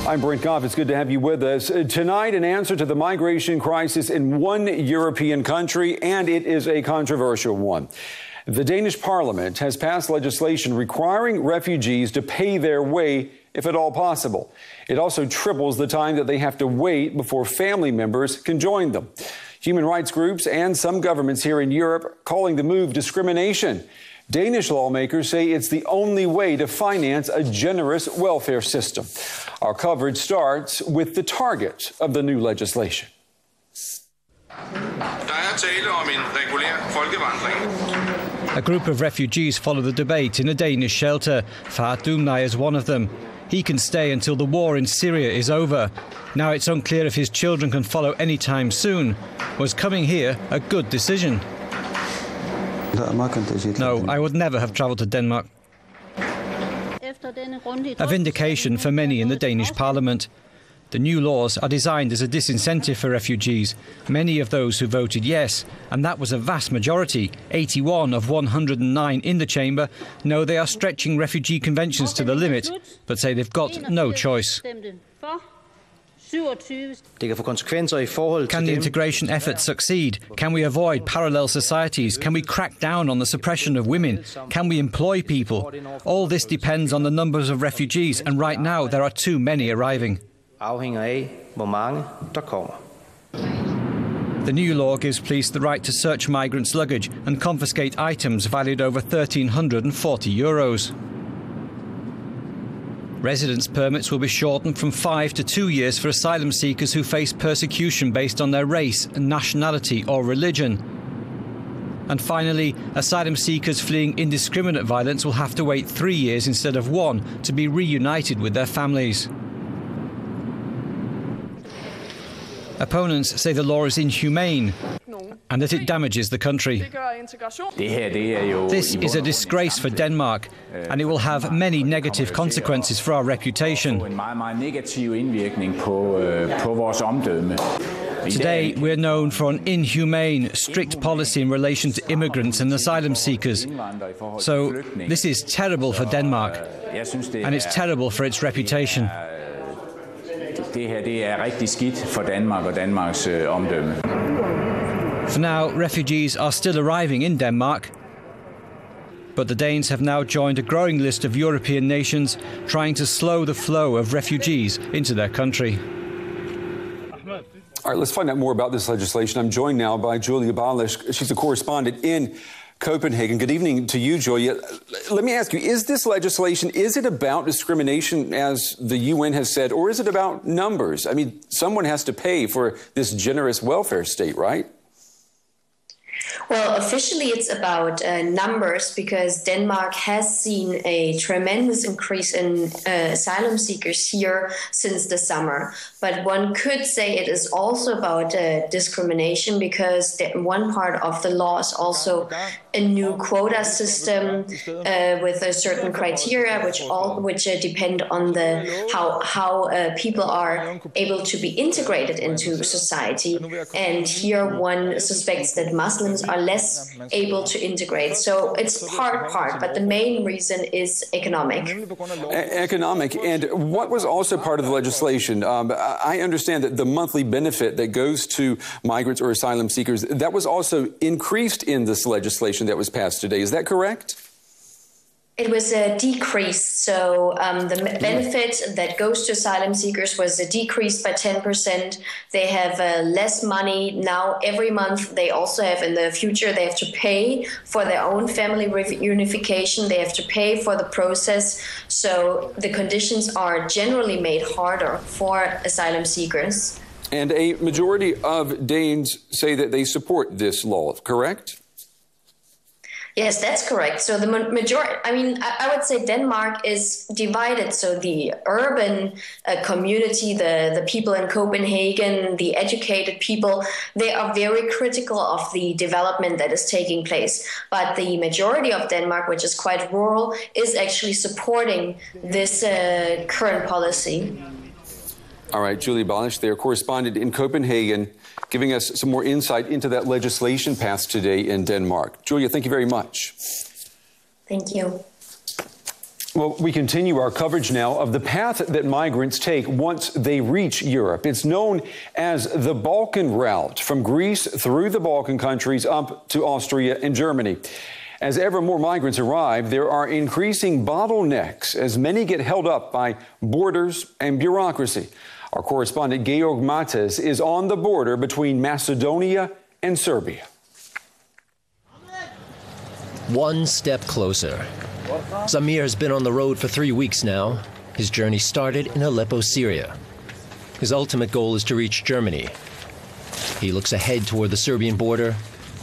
I'm Brent Goff. It's good to have you with us. Tonight, an answer to the migration crisis in one European country, and it is a controversial one. The Danish parliament has passed legislation requiring refugees to pay their way, if at all possible. It also triples the time that they have to wait before family members can join them. Human rights groups and some governments here in Europe calling the move discrimination. Danish lawmakers say it's the only way to finance a generous welfare system. Our coverage starts with the target of the new legislation. A group of refugees follow the debate in a Danish shelter. Far Dumnai is one of them. He can stay until the war in Syria is over. Now it's unclear if his children can follow anytime soon. Was coming here a good decision? No, I would never have travelled to Denmark. A vindication for many in the Danish parliament. The new laws are designed as a disincentive for refugees. Many of those who voted yes, and that was a vast majority, 81 of 109 in the chamber, know they are stretching refugee conventions to the limit, but say they've got no choice. Can the integration efforts succeed? Can we avoid parallel societies? Can we crack down on the suppression of women? Can we employ people? All this depends on the numbers of refugees, and right now there are too many arriving. The new law gives police the right to search migrants' luggage and confiscate items valued over €1,340. Residence permits will be shortened from 5 to 2 years for asylum seekers who face persecution based on their race, nationality or religion. And finally, asylum seekers fleeing indiscriminate violence will have to wait 3 years instead of 1 to be reunited with their families. Opponents say the law is inhumane and that it damages the country. This is a disgrace for Denmark, and it will have many negative consequences for our reputation. Today, we're known for an inhumane, strict policy in relation to immigrants and asylum seekers. So this is terrible for Denmark, and it's terrible for its reputation. For now, refugees are still arriving in Denmark, but the Danes have now joined a growing list of European nations trying to slow the flow of refugees into their country. All right, let's find out more about this legislation. I'm joined now by Julia Ballaschk. She's a correspondent in Copenhagen. Good evening to you, Julia. Let me ask you, is this legislation, is it about discrimination, as the UN has said, or is it about numbers? I mean, someone has to pay for this generous welfare state, right? Well, officially it's about numbers, because Denmark has seen a tremendous increase in asylum seekers here since the summer. But one could say it is also about discrimination, because one part of the law is also a new quota system with a certain criteria, which depend on how people are able to be integrated into society. And here one suspects that Muslims are less able to integrate. So it's part, but the main reason is economic. Economic. And what was also part of the legislation? I understand that the monthly benefit that goes to migrants or asylum seekers, that was also increased in this legislation that was passed today. Is that correct? It was decreased. So the benefit that goes to asylum seekers was decreased by 10%. They have less money now every month. They also have, in the future, they have to pay for their own family reunification. They have to pay for the process. So the conditions are generally made harder for asylum seekers. And a majority of Danes say that they support this law, correct? Yes, that's correct. So the majority, I would say Denmark is divided. So the urban community, the people in Copenhagen, the educated people, they are very critical of the development that is taking place. But the majority of Denmark, which is quite rural, is actually supporting this current policy. All right, Julia Ballaschk, their correspondent in Copenhagen, giving us some more insight into that legislation passed today in Denmark. Julia, thank you very much. Thank you. Well, we continue our coverage now of the path that migrants take once they reach Europe. It's known as the Balkan route, from Greece through the Balkan countries up to Austria and Germany. As ever more migrants arrive, there are increasing bottlenecks as many get held up by borders and bureaucracy. Our correspondent Goyim-Agenda is on the border between Macedonia and Serbia. One step closer. Samir has been on the road for 3 weeks now. His journey started in Aleppo, Syria. His ultimate goal is to reach Germany. He looks ahead toward the Serbian border.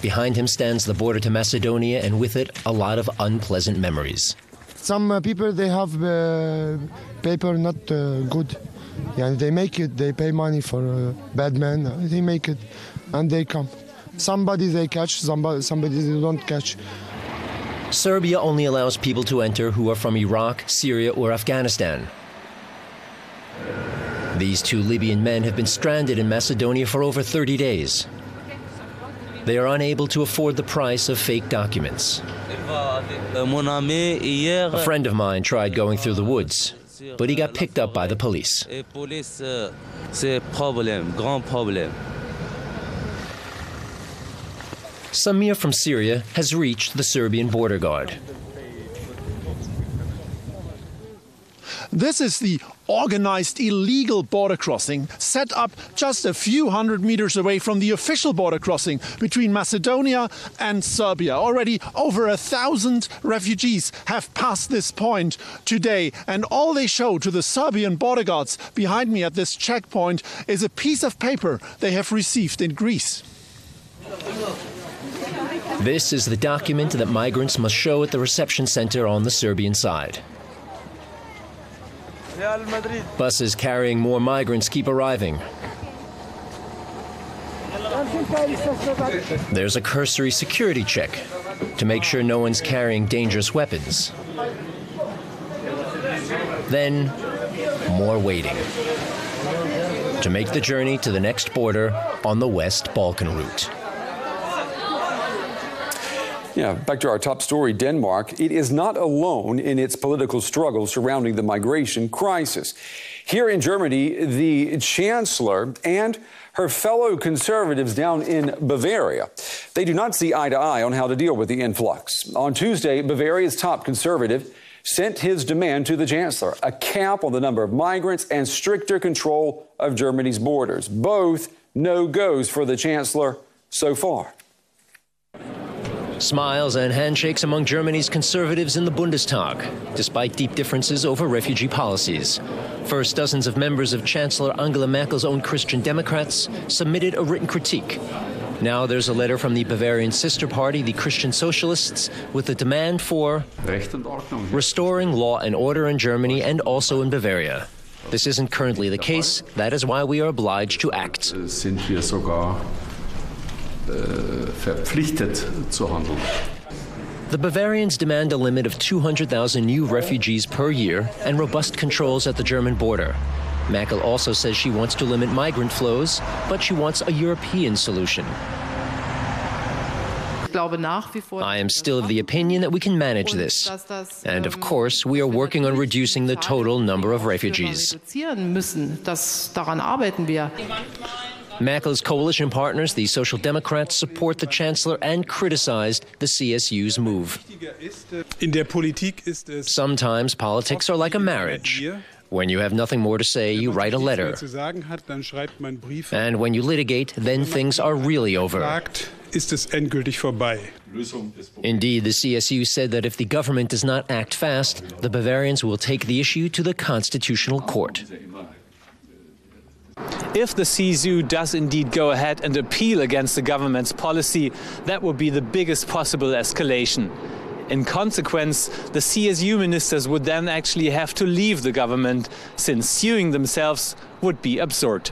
Behind him stands the border to Macedonia, and with it, a lot of unpleasant memories. Some people, they have paper not good. Yeah, they make it, they pay money for bad men. They make it, and they come. Somebody they catch, somebody they don't catch. Serbia only allows people to enter who are from Iraq, Syria, or Afghanistan. These 2 Libyan men have been stranded in Macedonia for over 30 days. They are unable to afford the price of fake documents. A friend of mine tried going through the woods, but he got picked up by the police. Samir from Syria has reached the Serbian border guard. This is the organized illegal border crossing set up just a few hundred meters away from the official border crossing between Macedonia and Serbia. Already over 1,000 refugees have passed this point today, and all they show to the Serbian border guards behind me at this checkpoint is a piece of paper they have received in Greece. This is the document that migrants must show at the reception center on the Serbian side. Buses carrying more migrants keep arriving. There's a cursory security check to make sure no one's carrying dangerous weapons. Then, more waiting to make the journey to the next border on the West Balkan route. Yeah, back to our top story, Denmark. It is not alone in its political struggle surrounding the migration crisis. Here in Germany, the chancellor and her fellow conservatives down in Bavaria, they do not see eye to eye on how to deal with the influx. On Tuesday, Bavaria's top conservative sent his demand to the chancellor, a cap on the number of migrants and stricter control of Germany's borders. Both no-goes for the chancellor so far. Smiles and handshakes among Germany's conservatives in the Bundestag, despite deep differences over refugee policies. First, dozens of members of Chancellor Angela Merkel's own Christian Democrats submitted a written critique. Now there's a letter from the Bavarian sister party, the Christian Socialists, with a demand for restoring law and order in Germany and also in Bavaria. This isn't currently the case. That is why we are obliged to act. Verpflichtet zu handeln. The Bavarians demand a limit of 200,000 new refugees per year and robust controls at the German border. Merkel also says she wants to limit migrant flows, but she wants a European solution. I am still of the opinion that we can manage this. And of course, we are working on reducing the total number of refugees. Merkel's coalition partners, the Social Democrats, support the Chancellor and criticized the CSU's move. Sometimes politics are like a marriage. When you have nothing more to say, you write a letter. And when you litigate, then things are really over. Indeed, the CSU said that if the government does not act fast, the Bavarians will take the issue to the Constitutional Court. If the CSU does indeed go ahead and appeal against the government's policy, that would be the biggest possible escalation. In consequence, the CSU ministers would then actually have to leave the government, since suing themselves would be absurd.